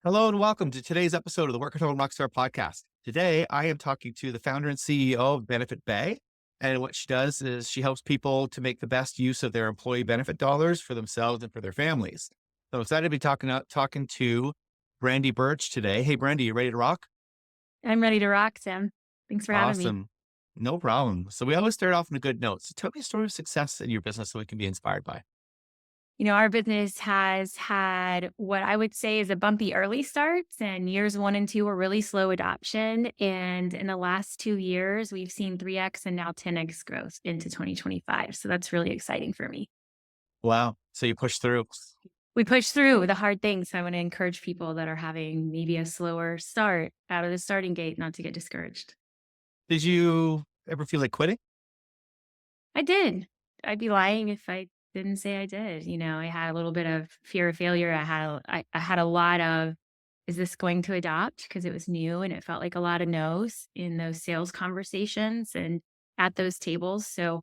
Hello and welcome to today's episode of the Work at Home Rockstar podcast. Today, I am talking to the founder and CEO of Benefit Bay. And what she does is she helps people to make the best use of their employee benefit dollars for themselves and for their families. So I'm excited to be talking to Brandy Burch today. Hey, Brandy, you ready to rock? I'm ready to rock, Tim. Thanks for having me. Awesome. No problem. So we always start off on a good note. So tell me a story of success in your business so we can be inspired by. Our business has had what I would say is a bumpy early starts, and years one and two were really slow adoption. And in the last 2 years, we've seen 3x and now 10x growth into 2025. So that's really exciting for me. Wow. So you push through. We push through the hard things. So I want to encourage people that are having maybe a slower start out of the starting gate not to get discouraged. Did you ever feel like quitting? I did. I'd be lying if I didn't say I did. I had a little bit of fear of failure. I had a lot of, is this going to adopt? Because it was new and it felt like a lot of no's in those sales conversations and at those tables. So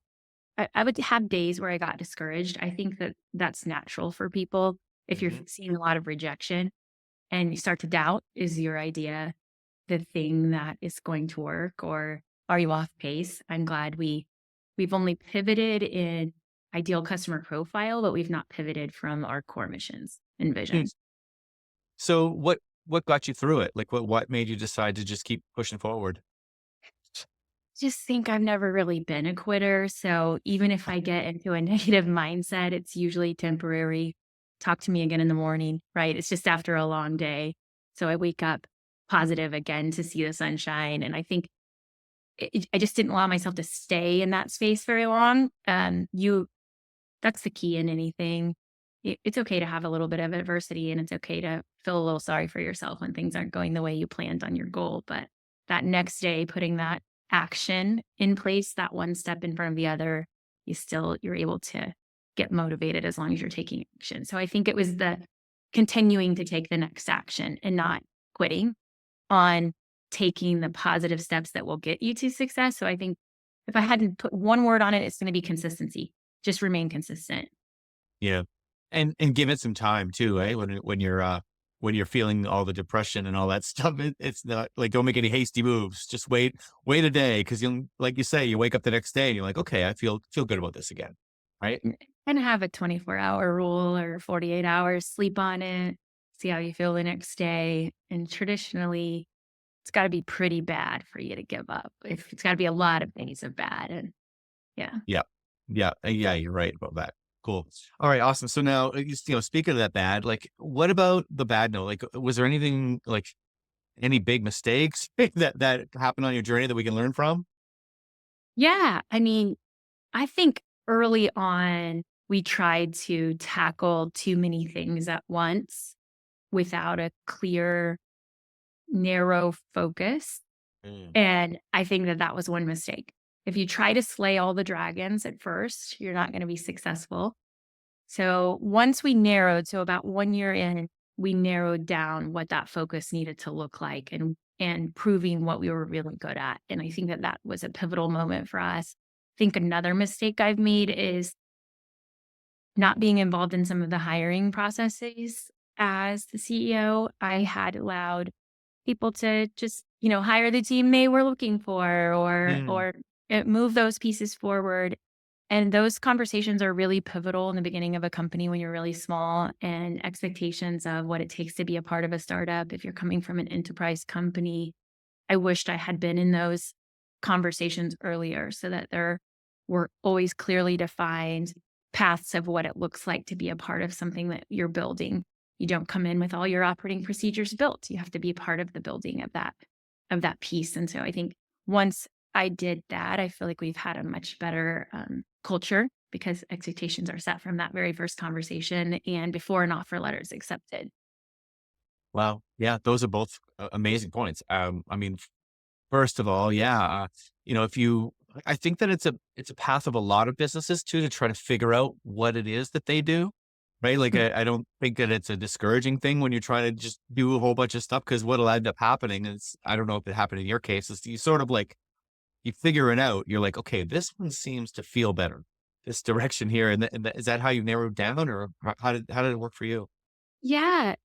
I would have days where I got discouraged. I think that that's natural for people. If you're Mhm. seeing a lot of rejection and you start to doubt, is your idea the thing that is going to work, or are you off pace? I'm glad we've only pivoted in ideal customer profile, but we've not pivoted from our core missions and vision. So what got you through it? Like what made you decide to just keep pushing forward? Just think I've never really been a quitter. So even if I get into a negative mindset, it's usually temporary. Talk to me again in the morning, right? It's just after a long day. So I wake up positive again to see the sunshine. And I think I just didn't allow myself to stay in that space very long. That's the key in anything. It's okay to have a little bit of adversity, and it's okay to feel a little sorry for yourself when things aren't going the way you planned on your goal. But that next day, putting that action in place, that one step in front of the other, you're able to get motivated as long as you're taking action. So I think it was the continuing to take the next action and not quitting on taking the positive steps that will get you to success. So I think if I hadn't put one word on it, it's going to be consistency. Just remain consistent. Yeah. And give it some time too, eh? When you're feeling all the depression and all that stuff, it's not like don't make any hasty moves. Just wait a day because you'll like you say, you wake up the next day and you're like, okay, I feel good about this again. Right? And have a 24-hour rule or 48 hours, sleep on it, see how you feel the next day. And traditionally, it's got to be pretty bad for you to give up. If it's got to be a lot of days of bad. And yeah. Yeah. Yeah. Yeah, you're right about that. Cool. All right, awesome. So now, speaking of that bad, like what about the bad note? Like was there anything like any big mistakes that happened on your journey that we can learn from? Yeah. I mean, I think early on, we tried to tackle too many things at once without a clear, narrow focus. Mm. And I think that that was one mistake. If you try to slay all the dragons at first, you're not going to be successful. So once we narrowed, so about 1 year in, we narrowed down what that focus needed to look like and proving what we were really good at. And I think that that was a pivotal moment for us. I think another mistake I've made is not being involved in some of the hiring processes as the CEO. I had allowed people to just, hire the team they were looking for Mm. or move those pieces forward. And those conversations are really pivotal in the beginning of a company when you're really small, and expectations of what it takes to be a part of a startup. If you're coming from an enterprise company, I wished I had been in those conversations earlier so that there were always clearly defined paths of what it looks like to be a part of something that you're building. You don't come in with all your operating procedures built. You have to be part of the building of that piece. And so I think once I did that, I feel like we've had a much better culture because expectations are set from that very first conversation and before an offer letter is accepted. Wow. Yeah, those are both amazing points. I mean, first of all, yeah, if you, I think that it's a path of a lot of businesses too to try to figure out what it is that they do, right? Like, I don't think that it's a discouraging thing when you're trying to just do a whole bunch of stuff because what'll end up happening is, I don't know if it happened in your case, is you sort of like you figure it out. You're like, okay, this one seems to feel better, this direction here, is that how you narrowed down, or how did it work for you? Yeah.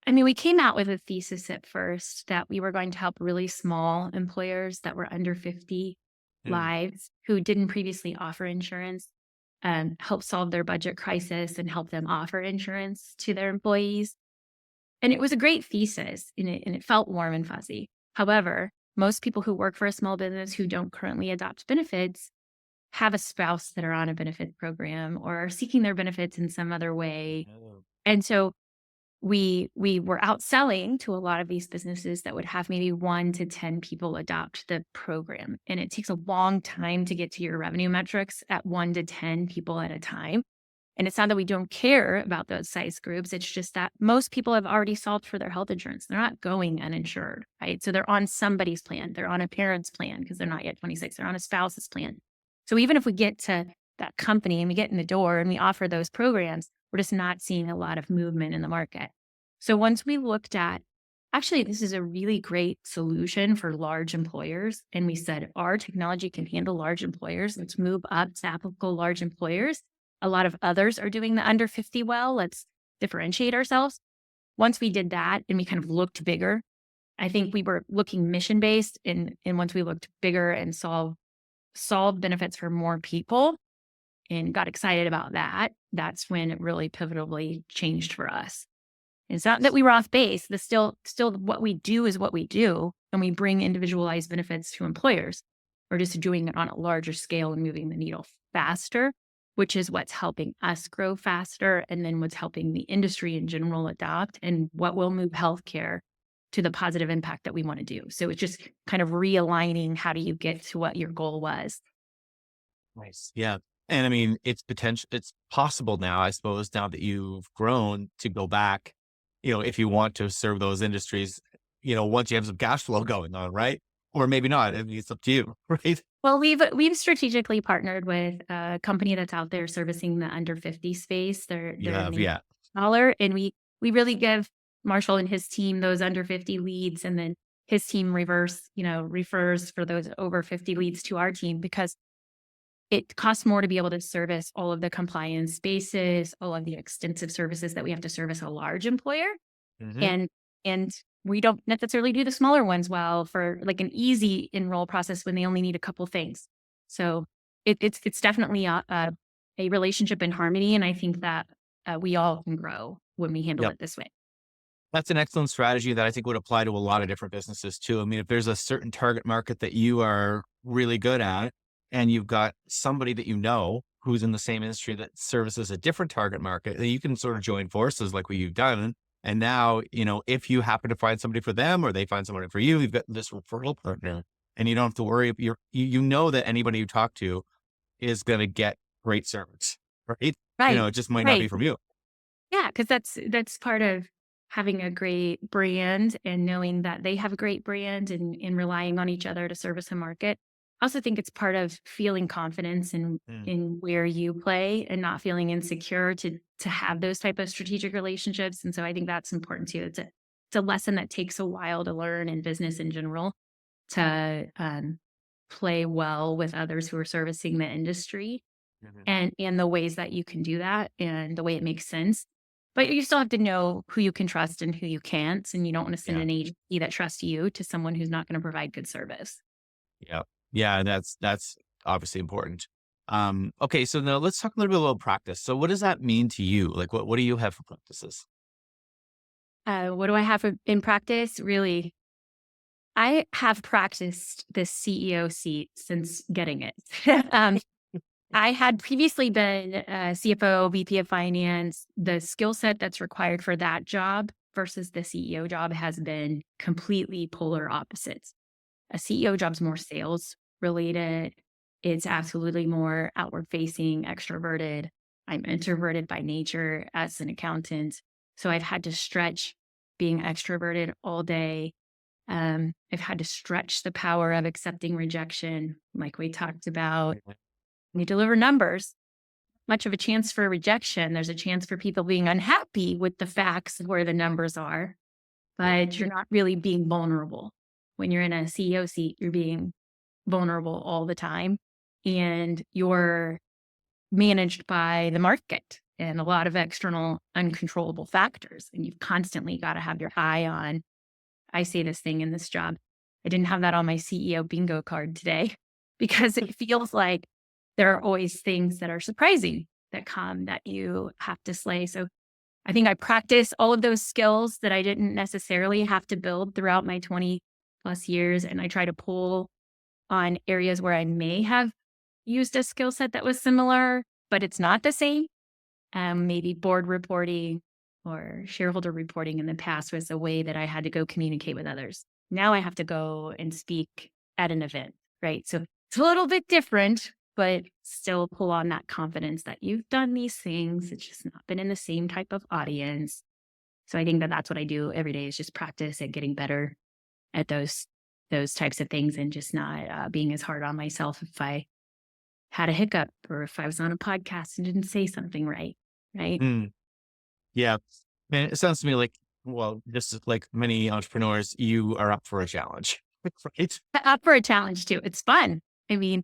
I mean, we came out with a thesis at first that we were going to help really small employers that were under 50 Mm. lives who didn't previously offer insurance, help solve their budget crisis and help them offer insurance to their employees. And it was a great thesis and it felt warm and fuzzy. However, most people who work for a small business who don't currently adopt benefits have a spouse that are on a benefit program or are seeking their benefits in some other way. Oh. And so we were outselling to a lot of these businesses that would have maybe 1 to 10 people adopt the program, and it takes a long time to get to your revenue metrics at 1 to 10 people at a time, and it's not that we don't care about those size groups, it's just that most people have already solved for their health insurance. They're not going uninsured, right? So they're on somebody's plan. They're on a parent's plan because 'cause they're not yet 26. They're on a spouse's plan. So even if we get to that company and we get in the door and we offer those programs, we're just not seeing a lot of movement in the market. So once we looked at, actually, this is a really great solution for large employers. And we said, our technology can handle large employers. Let's move up to applicable large employers. A lot of others are doing the under 50 well. Let's differentiate ourselves. Once we did that and we kind of looked bigger, I think we were looking mission based. And once we looked bigger and solve benefits for more people, and got excited about that, that's when it really pivotably changed for us. It's not that we were off base. The still what we do is what we do, and we bring individualized benefits to employers. We're just doing it on a larger scale and moving the needle faster, which is what's helping us grow faster, and then what's helping the industry in general adopt, and what will move healthcare to the positive impact that we want to do. So it's just kind of realigning how do you get to what your goal was. Nice. Yeah. And I mean, it's possible now, I suppose, now that you've grown to go back, if you want to serve those industries, once you have some cash flow going on, right? Or maybe not. I mean, it's up to you, right? Well, we've strategically partnered with a company that's out there servicing the under 50 space. You They're have, named yeah. Dollar, and we really give Marshall and his team those under 50 leads, and then his team refers for those over 50 leads to our team because it costs more to be able to service all of the compliance bases, all of the extensive services that we have to service a large employer. Hmm. And and we don't necessarily do the smaller ones well for like an easy enroll process when they only need a couple things. So it's definitely a relationship in harmony, and I think that we all can grow when we handle Yep. it this way. That's an excellent strategy that I think would apply to a lot of different businesses too. I mean, if there's a certain target market that you are really good at, and you've got somebody that who's in the same industry that services a different target market, then you can sort of join forces like what you've done. And now, if you happen to find somebody for them or they find somebody for you, you've got this referral partner and you don't have to worry. You know that anybody you talk to is going to get great service, right? Right. It just might not be Right. from you. Yeah, because that's part of having a great brand and knowing that they have a great brand and relying on each other to service a market. I also think it's part of feeling confidence Mm. in where you play and not feeling insecure to have those type of strategic relationships. And so I think that's important too. It's a lesson that takes a while to learn in business in general to play well with others who are servicing the industry Mhm. and the ways that you can do that and the way it makes sense. But you still have to know who you can trust and who you can't, and you don't wanna send Yeah. an agency that trusts you to someone who's not gonna provide good service. Yeah. Yeah, that's obviously important. Okay, so now let's talk a little bit about practice. So what does that mean to you? Like what do you have for practices? What do I have in practice? Really, I have practiced the CEO seat since getting it. Um, I had previously been a CFO, VP of finance. The skill set that's required for that job versus the CEO job has been completely polar opposites. A CEO job's more sales related. It's absolutely more outward facing, extroverted. I'm introverted by nature as an accountant. So I've had to stretch being extroverted all day. I've had to stretch the power of accepting rejection, like we talked about. Mhm. When you deliver numbers, much of a chance for rejection. There's a chance for people being unhappy with the facts of where the numbers are, Yeah. but you're not really being vulnerable. When you're in a CEO seat, you're being vulnerable all the time and you're managed by the market. and a lot of external uncontrollable factors. And you've constantly got to have your eye on, I say this thing in this job. I didn't have that on my CEO bingo card today because it feels like there are always things that are surprising that come that you have to slay. So I think I practice all of those skills that I didn't necessarily have to build throughout my 20 plus years. And I try to pull on areas where I may have used a skill set that was similar, but it's not the same. Maybe board reporting or shareholder reporting in the past was a way that I had to go communicate with others. Now I have to go and speak at an event, right? So it's a little bit different, but still pull on that confidence that you've done these things. It's just not been in the same type of audience. So I think that that's what I do every day is just practice at getting better at those types of things and just not being as hard on myself if I had a hiccup or if I was on a podcast and didn't say something right. Right. Mm, yeah. Man, it sounds to me like, well, just like many entrepreneurs, you are up for a challenge, right? Up for a challenge too. It's fun. I mean,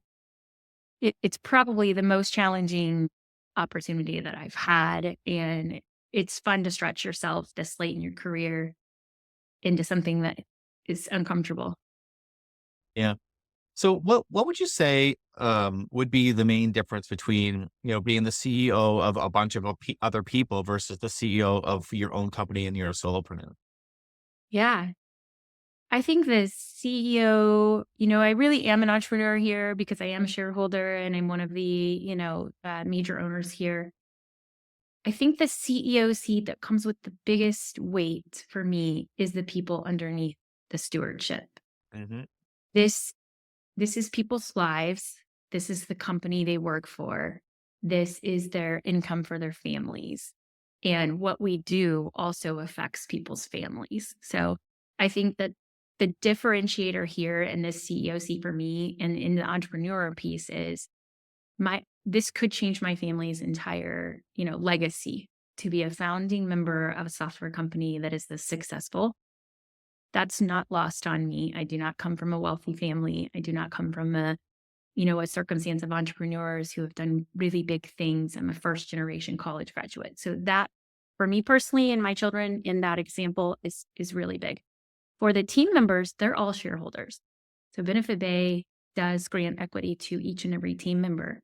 it's probably the most challenging opportunity that I've had. And it's fun to stretch yourself this late in your career into something that is uncomfortable. Yeah. So what would you say would be the main difference between, being the CEO of a bunch of other people versus the CEO of your own company and you're a solopreneur? Yeah. I think the CEO, I really am an entrepreneur here because I am a shareholder and I'm one of the, major owners here. I think the CEO seat that comes with the biggest weight for me is the people underneath the stewardship. Hmm. This this is people's lives. This is the company they work for. This is their income for their families. And what we do also affects people's families. So I think that the differentiator here in this CEO seat for me and in the entrepreneur piece is this could change my family's entire, legacy to be a founding member of a software company that is this successful. That's not lost on me. I do not come from a wealthy family. I do not come from a circumstance of entrepreneurs who have done really big things. I'm a first generation college graduate. So that for me personally and my children in that example is really big. For the team members, they're all shareholders. So Benefit Bay does grant equity to each and every team member.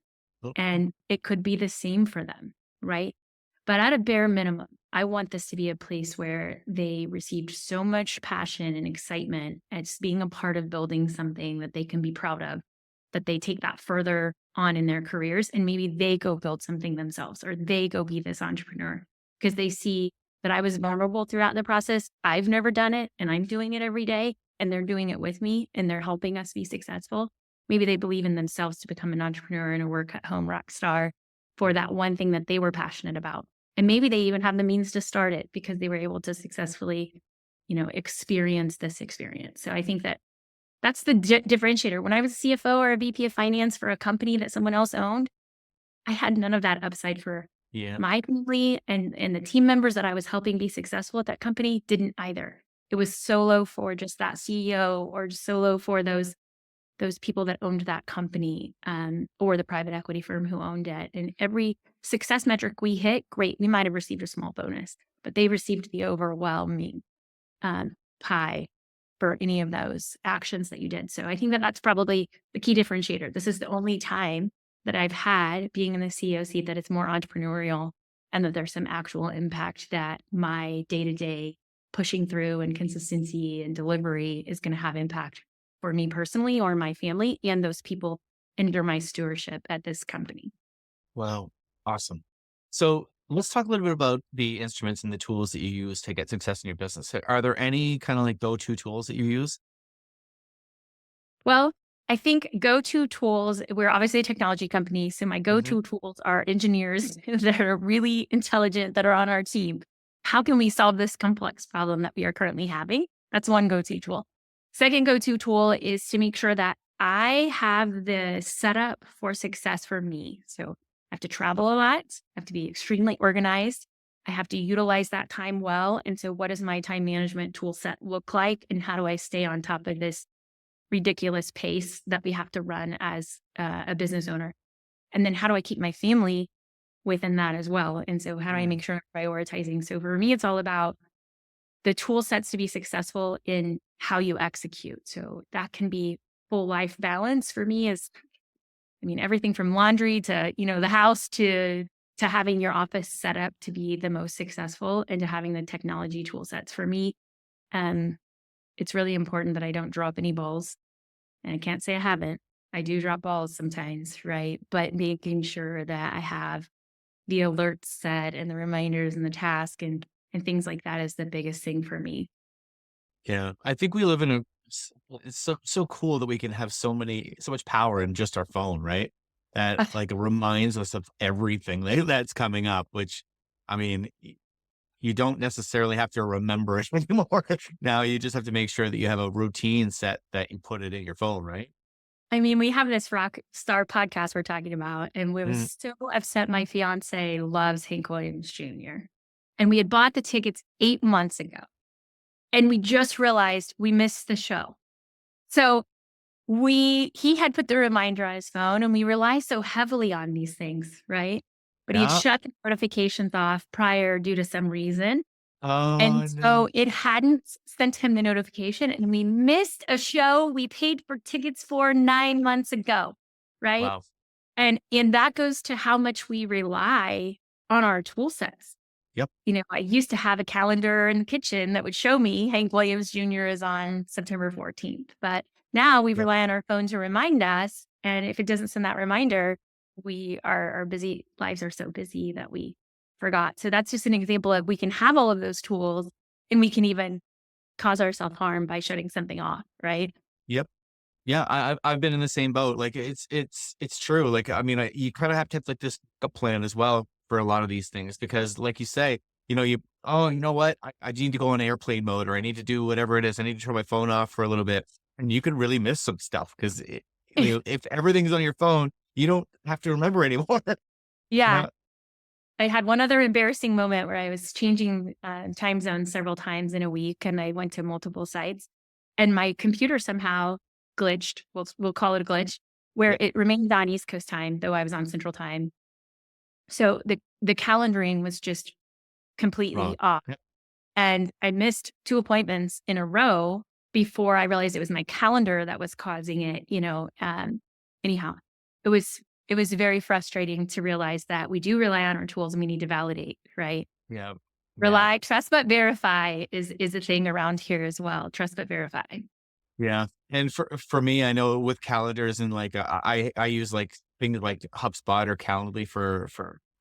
And it could be the same for them, right? But at a bare minimum, I want this to be a place where they received so much passion and excitement as being a part of building something that they can be proud of, that they take that further on in their careers and maybe they go build something themselves or they go be this entrepreneur because they see that I was vulnerable throughout the process. I've never done it and I'm doing it every day and they're doing it with me and they're helping us be successful. Maybe they believe in themselves to become an entrepreneur and a work at home rock star for that one thing that they were passionate about. And maybe they even have the means to start it because they were able to successfully, experience this experience. So I think that that's the differentiator. When I was a CFO or a VP of finance for a company that someone else owned, I had none of that upside for Yeah. my family and the team members that I was helping be successful at that company didn't either. It was solo for just that CEO or just solo for those people that owned that company, or the private equity firm who owned it. And every success metric we hit, great, we might have received a small bonus, but they received the overwhelming pie for any of those actions that you did. So I think that that's probably the key differentiator. This is the only time that I've had being in the CEO seat that it's more entrepreneurial and that there's some actual impact that my day to day pushing through and consistency and delivery is going to have impact for me personally or my family and those people under my stewardship at this company. Wow. Awesome. So let's talk a little bit about the instruments and the tools that you use to get success in your business. Are there any kind of like go-to tools that you use? Well, I think go-to tools, we're obviously a technology company. So my Hmm. go-to tools are engineers that are really intelligent that are on our team. How can we solve this complex problem that we are currently having? That's one go-to tool. Second go-to tool is to make sure that I have the setup for success for me. So I have to travel a lot. I have to be extremely organized. I have to utilize that time well. And so what does my time management tool set look like? And how do I stay on top of this ridiculous pace that we have to run as a business owner? And then how do I keep my family within that as well. And so how do I Mm, make sure I'm prioritizing? So for me, it's all about the tool sets to be successful in how you execute. So that can be full life balance for me is, I mean, everything from laundry to, the house to having your office set up to be the most successful and to having the technology tool sets. For me, um, it's really important that I don't drop any balls. And I can't say I haven't. I do drop balls sometimes, right? But making sure that I have the alerts set and the reminders and the task and things like that is the biggest thing for me. yeah. I think we live in it's so cool that we can have so much power in just our phone, right? That like reminds us of everything that's coming up, which I mean, you don't necessarily have to remember it anymore. Now you just have to make sure that you have a routine set that you put it in your phone, right? I mean, we have this rock star podcast we're talking about, and we was Mm. so upset. My fiance loves Hank Williams Jr. And we had bought the tickets 8 months ago, and we just realized we missed the show. So he had put the reminder on his phone, and we rely so heavily on these things, right? But he had Yeah. shut the notifications off prior due to some reason. And Oh, so no. it hadn't sent him the notification, and we missed a show we paid for tickets for 9 months ago, right? Wow. And that goes to how much we rely on our tool sets. Yep. I used to have a calendar in the kitchen that would show me Hank Williams Jr. is on September 14th, but now we Yep. rely on our phone to remind us, and if it doesn't send that reminder, our busy lives are so busy that we forgot. So that's just an example of we can have all of those tools, and we can even cause ourselves harm by shutting something off, right? Yep. Yeah, I've been in the same boat. Like it's true. Like I mean, you kind of have to have like this a plan as well for a lot of these things because, like you say, you know what, I need to go on airplane mode or I need to do whatever it is. I need to turn my phone off for a little bit, and you can really miss some stuff because if everything's on your phone, you don't have to remember anymore. Yeah. Yeah. I had one other embarrassing moment where I was changing, time zones several times in a week, and I went to multiple sites, and my computer somehow glitched. We'll call it a glitch, where Yep. it remained on East Coast time, though I was on Central time. So the calendaring was just completely Wrong. off, Yep. and I missed 2 appointments in a row before I realized it was my calendar that was causing it, anyhow, it was it was very frustrating to realize that we do rely on our tools and we need to validate, right? Yeah. Yeah. Rely, trust but verify is a thing around here as well. Trust but verify. Yeah, and for me, I know with calendars and like I use like things like HubSpot or Calendly for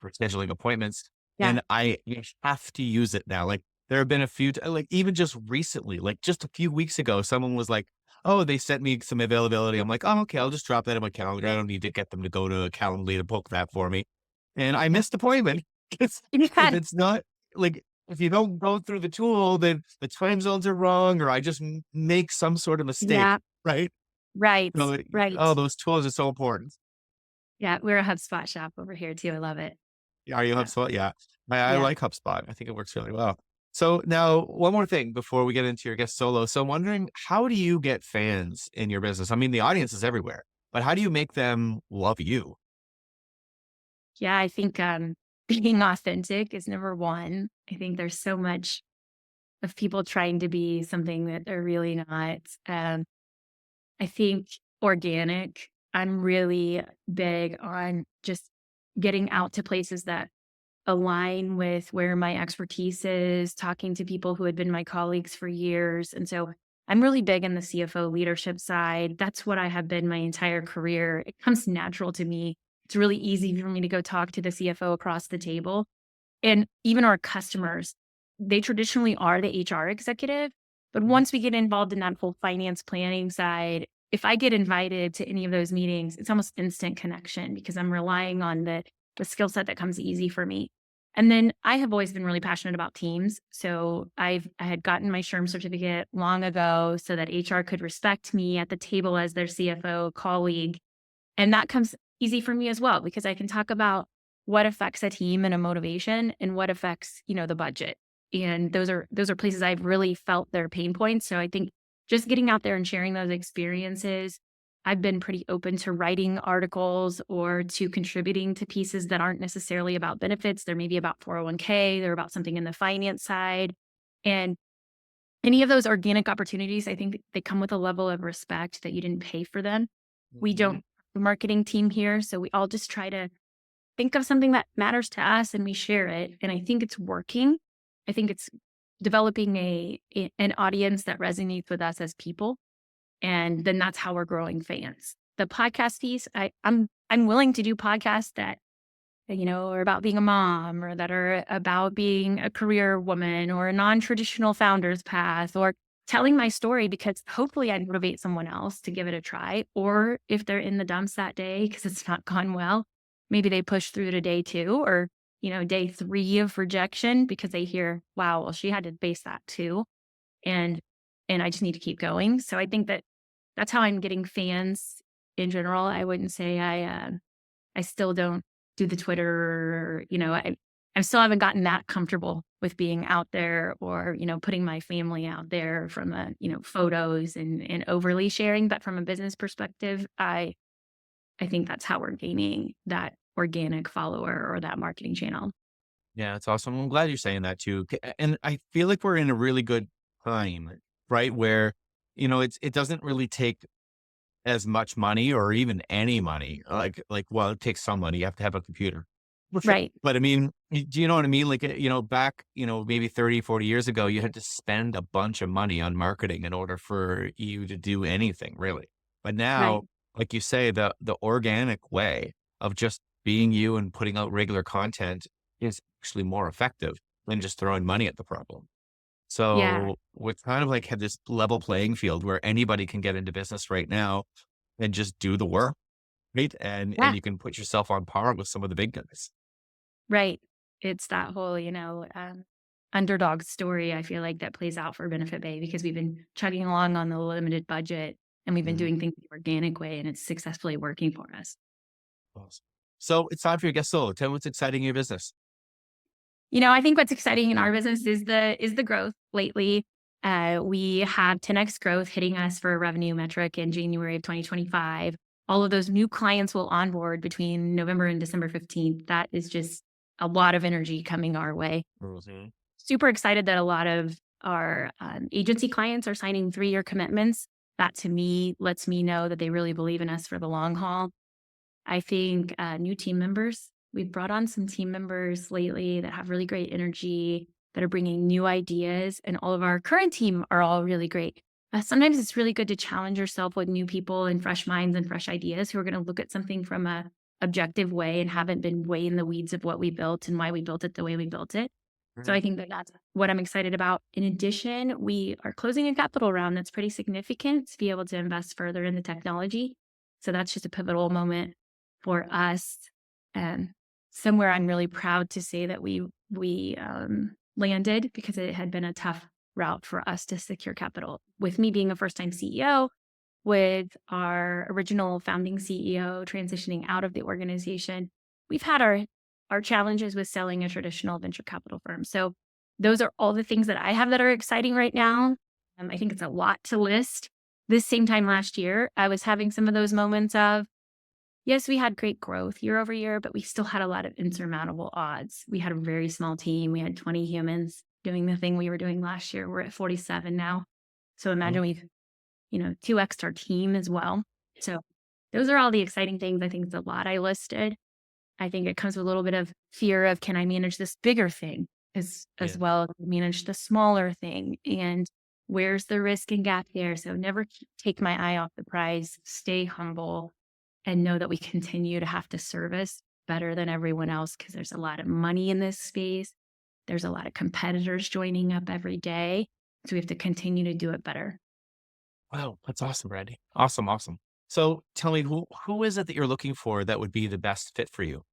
scheduling appointments, Yeah. and you have to use it now. Like there have been a few, like even just recently, like just a few weeks ago, someone was like, "Oh, they sent me some availability." I'm like, "Oh, okay, I'll just drop that in my calendar. I don't need to get them to go to Calendly to book that for me." And I Yeah. missed the appointment. 'Cause if Yeah. it's not like if you don't go through the tool, then the time zones are wrong, or I just make some sort of mistake, Yeah. right? Right. So, Right. oh, those tools are so important. Yeah. We're a HubSpot shop over here too. I love it. Are you Yeah. HubSpot? Yeah, I Yeah. like HubSpot. I think it works really well. So now, one more thing before we get into your guest solo. So I'm wondering, how do you get fans in your business? I mean, the audience is everywhere, but how do you make them love you? Yeah. I think being authentic is number one. I think there's so much of people trying to be something that they're really not. Um, I think organic. I'm really big on just getting out to places that align with where my expertise is, talking to people who had been my colleagues for years. And so I'm really big in the CFO leadership side. That's what I have been my entire career. It comes natural to me. It's really easy for me to go talk to the CFO across the table. And even our customers, they traditionally are the HR executive. But Mhm. once we get involved in that whole finance planning side, if I get invited to any of those meetings, it's almost instant connection because I'm relying on the skill set that comes easy for me. And then I have always been really passionate about teams. So I had gotten my SHRM certificate long ago so that HR could respect me at the table as their CFO colleague. And that comes easy for me as well because I can talk about what affects a team and a motivation and what affects, the budget. And those are places I've really felt their pain points. So I think just getting out there and sharing those experiences I've been pretty open to writing articles or to contributing to pieces that aren't necessarily about benefits. They're maybe about 401k, they're about something in the finance side. And any of those organic opportunities, I think they come with a level of respect that you didn't pay for them. We don't Mhm. have a marketing team here, so we all just try to think of something that matters to us and we share it. And I think it's working. I think it's developing an audience that resonates with us as people. And then that's how we're growing fans. The podcast piece, I'm willing to do podcasts that, are about being a mom or that are about being a career woman or a non-traditional founder's path or telling my story because hopefully I motivate someone else to give it a try. Or if they're in the dumps that day because it's not gone well, maybe they push through to day two or, day three of rejection because they hear, wow, well, she had to face that too. And and I just need to keep going. So I think that that's how I'm getting fans in general. I wouldn't say I still don't do the Twitter, I still haven't gotten that comfortable with being out there or, putting my family out there from photos and overly sharing. But from a business perspective, I think that's how we're gaining that organic follower or that marketing channel. Yeah, it's awesome. I'm glad you're saying that too. And I feel like we're in a really good time, right? Where, it doesn't really take as much money or even any money. Well, it takes some money. You have to have a computer. Right. But I mean, do you know what I mean? Like, back, maybe 30, 40 years ago, you had to spend a bunch of money on marketing in order for you to do anything really. But Right. now, like you say, the organic way of just being you and putting out regular content is actually more effective than just throwing money at the problem. Yeah. So we kind of like have this level playing field where anybody can get into business right now and just do the work, right? And Yeah. you can put yourself on par with some of the big guys. Right. It's that whole, underdog story, I feel like that plays out for Benefit Bay because we've been chugging along on the limited budget and we've been Mhm. doing things the organic way and it's successfully working for us. Awesome. So it's time for your guest solo. Tell me what's exciting in your business. I think what's exciting in our business is the growth lately. We have 10x growth hitting us for a revenue metric in January of 2025. All of those new clients will onboard between November and December 15th. That is just a lot of energy coming our way. Mhm. Super excited that a lot of our agency clients are signing 3-year commitments. That to me lets me know that they really believe in us for the long haul. I think new team members, we've brought on some team members lately that have really great energy, that are bringing new ideas, and all of our current team are all really great. Sometimes it's really good to challenge yourself with new people and fresh minds and fresh ideas who are going to look at something from a objective way and haven't been way in the weeds of what we built and why we built it the way we built it. So I Mhm. think that that's what I'm excited about. In addition, we are closing a capital round that's pretty significant to be able to invest further in the technology. So that's just a pivotal moment for us. And somewhere I'm really proud to say that we landed because it had been a tough route for us to secure capital. With me being a first time CEO, with our original founding CEO transitioning out of the organization, we've had our challenges with selling a traditional venture capital firm. So those are all the things that I have that are exciting right now. I think it's a lot to list. This same time last year, I was having some of those moments of, yes, we had great growth year over year, but we still had a lot of insurmountable odds. We had a very small team. We had 20 humans doing the thing we were doing last year. We're at 47 now. So imagine Mhm. we've 2x our team as well. So those are all the exciting things. I think it's a lot I listed. I think it comes with a little bit of fear of can I manage this bigger thing as Yeah. well as manage the smaller thing and where's the risk and gap there. So never take my eye off the prize, stay humble and know that we continue to have to service better than everyone else because there's a lot of money in this space. There's a lot of competitors joining up every day. So we have to continue to do it better. Wow, that's awesome, Brandy. Awesome, awesome. So tell me, who is it that you're looking for that would be the best fit for you?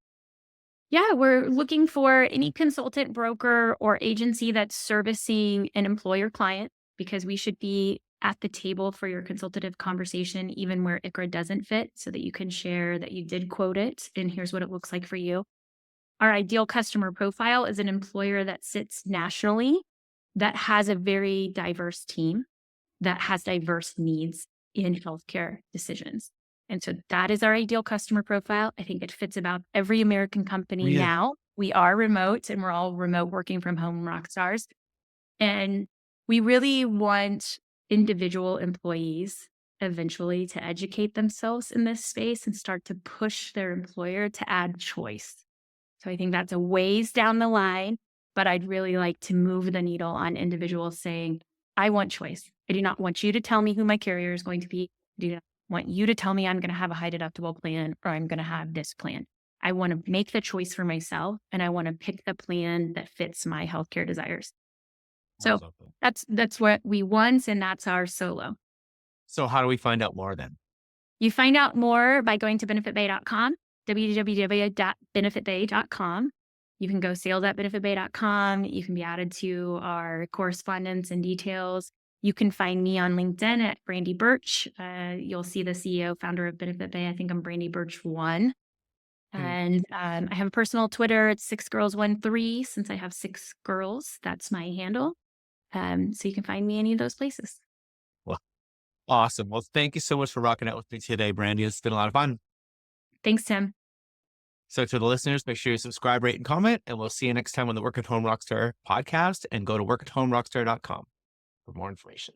Yeah, we're looking for any consultant, broker, or agency that's servicing an employer client because we should be at the table for your consultative conversation, even where ICRA doesn't fit, so that you can share that you did quote it and here's what it looks like for you. Our ideal customer profile is an employer that sits nationally, that has a very diverse team, that has diverse needs in healthcare decisions. And so that is our ideal customer profile. I think it fits about every American company Yeah. now. We are remote and we're all remote working from home rock stars. And we really want individual employees eventually to educate themselves in this space and start to push their employer to add choice. So I think that's a ways down the line, but I'd really like to move the needle on individuals saying, I want choice. I do not want you to tell me who my carrier is going to be. I do not want you to tell me I'm going to have a high deductible plan or I'm going to have this plan. I want to make the choice for myself and I want to pick the plan that fits my healthcare desires. I So love that. that's what we want, and that's our solo. So how do we find out more then? You find out more by going to benefitbay.com, www.benefitbay.com. You can go sales@benefitbay.com. You can be added to our correspondence and details. You can find me on LinkedIn at Brandy Burch. You'll see the CEO, founder of Benefit Bay. I think I'm Brandy Burch 1. Mm. And I have a personal Twitter. It's 6girls13 since I have 6 girls. That's my handle. So you can find me any of those places. Well, awesome. Well, thank you so much for rocking out with me today, Brandy. It's been a lot of fun. Thanks, Tim. So to the listeners, make sure you subscribe, rate, and comment, and we'll see you next time on the Work at Home Rockstar podcast, and go to workathomerockstar.com for more information.